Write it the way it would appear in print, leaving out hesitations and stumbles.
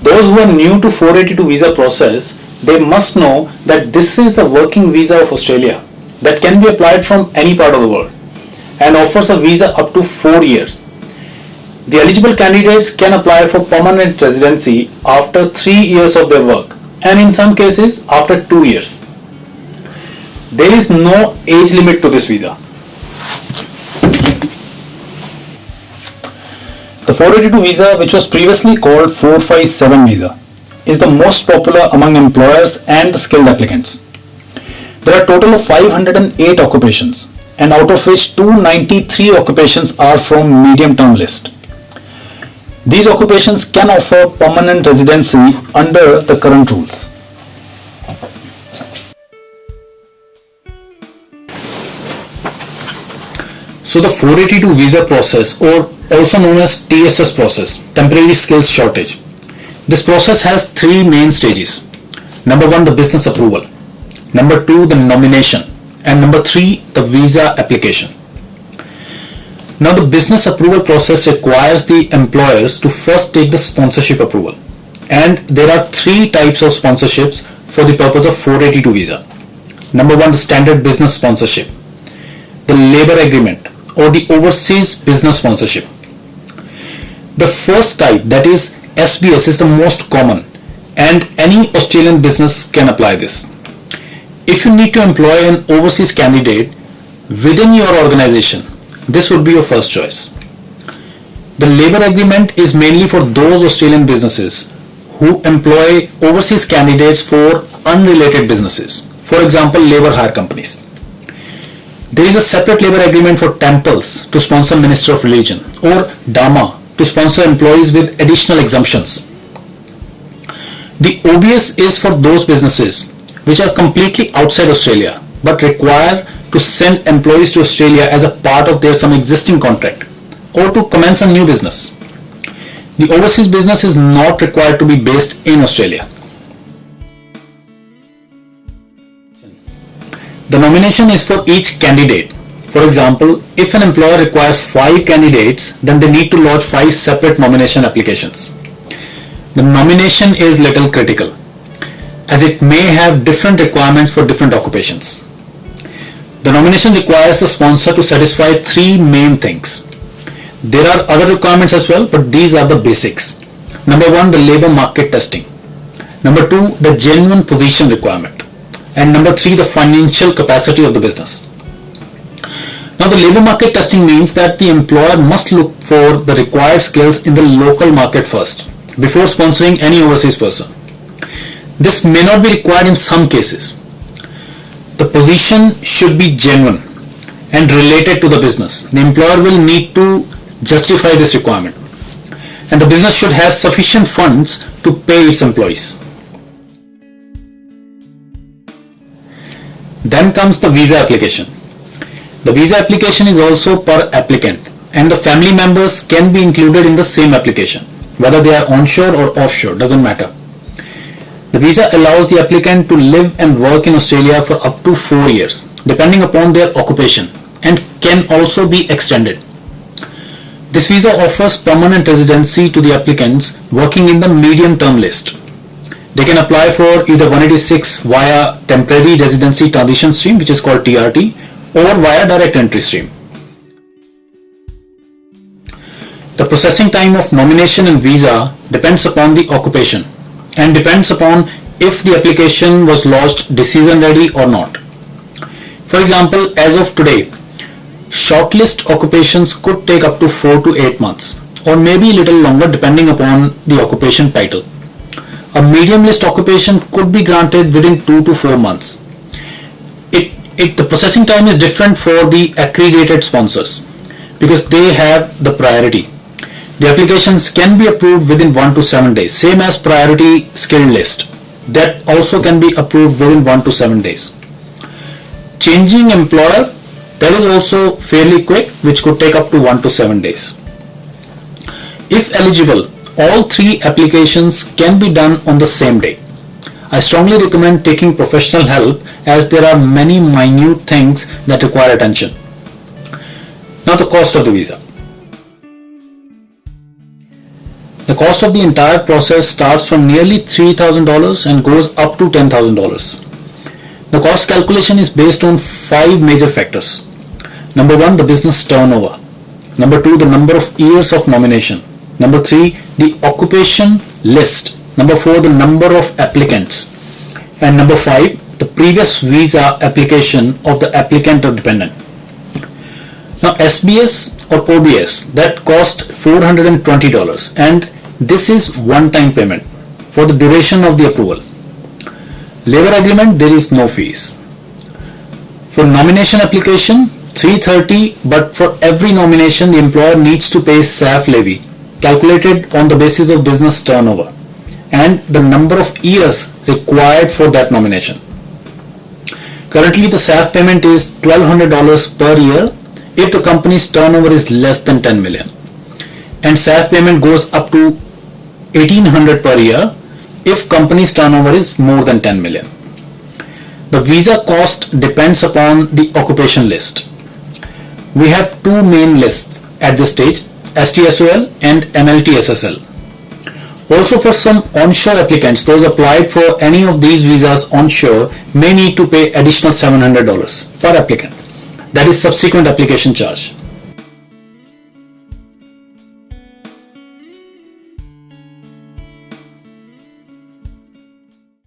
Those who are new to 482 visa process, they must know that this is the working visa of Australia that can be applied from any part of the world and offers a visa up to 4 years. The eligible candidates can apply for permanent residency after 3 years of their work and in some cases after 2 years. There is no age limit to this visa. The 482 visa, which was previously called 457 visa, is the most popular among employers and the skilled applicants. There are a total of 508 occupations, and out of which 293 occupations are from medium-term list. These occupations can offer permanent residency under the current rules. So the 482 visa process, or also known as TSS process, temporary skills shortage. This process has 3 main stages. Number 1, the business approval. Number 2, the nomination. And number 3, the visa application. Now the business approval process requires the employers to first take the sponsorship approval. And there are 3 types of sponsorships for the purpose of 482 visa. Number 1, the standard business sponsorship. The labor agreement or the overseas business sponsorship. The first type, that is SBS, is the most common and any Australian business can apply this. If you need to employ an overseas candidate within your organization, this would be your first choice. The labor agreement is mainly for those Australian businesses who employ overseas candidates for unrelated businesses, for example labor hire companies. There is a separate labor agreement for temples to sponsor Minister of Religion or Dharma to sponsor employees with additional exemptions. The OBS is for those businesses which are completely outside Australia but require to send employees to Australia as a part of their some existing contract or to commence a new business. The overseas business is not required to be based in Australia. The nomination is for each candidate. For example, if an employer requires 5 candidates, then they need to lodge 5 separate nomination applications. The nomination is little critical, as it may have different requirements for different occupations. The nomination requires the sponsor to satisfy 3 main things. There are other requirements as well, but these are the basics. Number 1, the labor market testing. Number 2, the genuine position requirement. And number 3, the financial capacity of the business. Now the labor market testing means that the employer must look for the required skills in the local market first, before sponsoring any overseas person. This may not be required in some cases. The position should be genuine and related to the business. The employer will need to justify this requirement, and the business should have sufficient funds to pay its employees. Then comes the visa application. The visa application is also per applicant, and the family members can be included in the same application, whether they are onshore or offshore, doesn't matter. The visa allows the applicant to live and work in Australia for up to 4 years, depending upon their occupation, and can also be extended. This visa offers permanent residency to the applicants working in the medium-term list. They can apply for either 186 via temporary residency transition stream, which is called TRT, or via direct entry stream. The processing time of nomination and visa depends upon the occupation and depends upon if the application was lodged decision ready or not. For example, as of today, shortlist occupations could take up to 4 to 8 months, or maybe a little longer depending upon the occupation title. A medium list occupation could be granted within 2 to 4 months. The processing time is different for the accredited sponsors because they have the priority. The applications can be approved within 1 to 7 days, same as priority skilled list. That also can be approved within 1 to 7 days. Changing employer, that is also fairly quick, which could take up to 1 to 7 days. If eligible, all 3 applications can be done on the same day. I strongly recommend taking professional help as there are many minute things that require attention. Now the cost of the visa. The cost of the entire process starts from nearly $3,000 and goes up to $10,000. The cost calculation is based on 5 major factors. Number 1, the business turnover. Number 2, the number of years of nomination. Number 3, the occupation list. Number 4, the number of applicants. And number 5, the previous visa application of the applicant or dependent. Now SBS or OBS, that cost $420, and this is one-time payment for the duration of the approval. Labor agreement, there is no fees. For nomination application, $330, but for every nomination the employer needs to pay SAF levy calculated on the basis of business turnover and the number of years required for that nomination. Currently the SAF payment is $1,200 per year if the company's turnover is less than 10 million, and SAF payment goes up to $1,800 per year if company's turnover is more than 10 million. The visa cost depends upon the occupation list. We have 2 main lists at this stage, STSOL and MLTSSL. Also, for some onshore applicants, those applied for any of these visas onshore may need to pay additional $700 per applicant. That is subsequent application charge.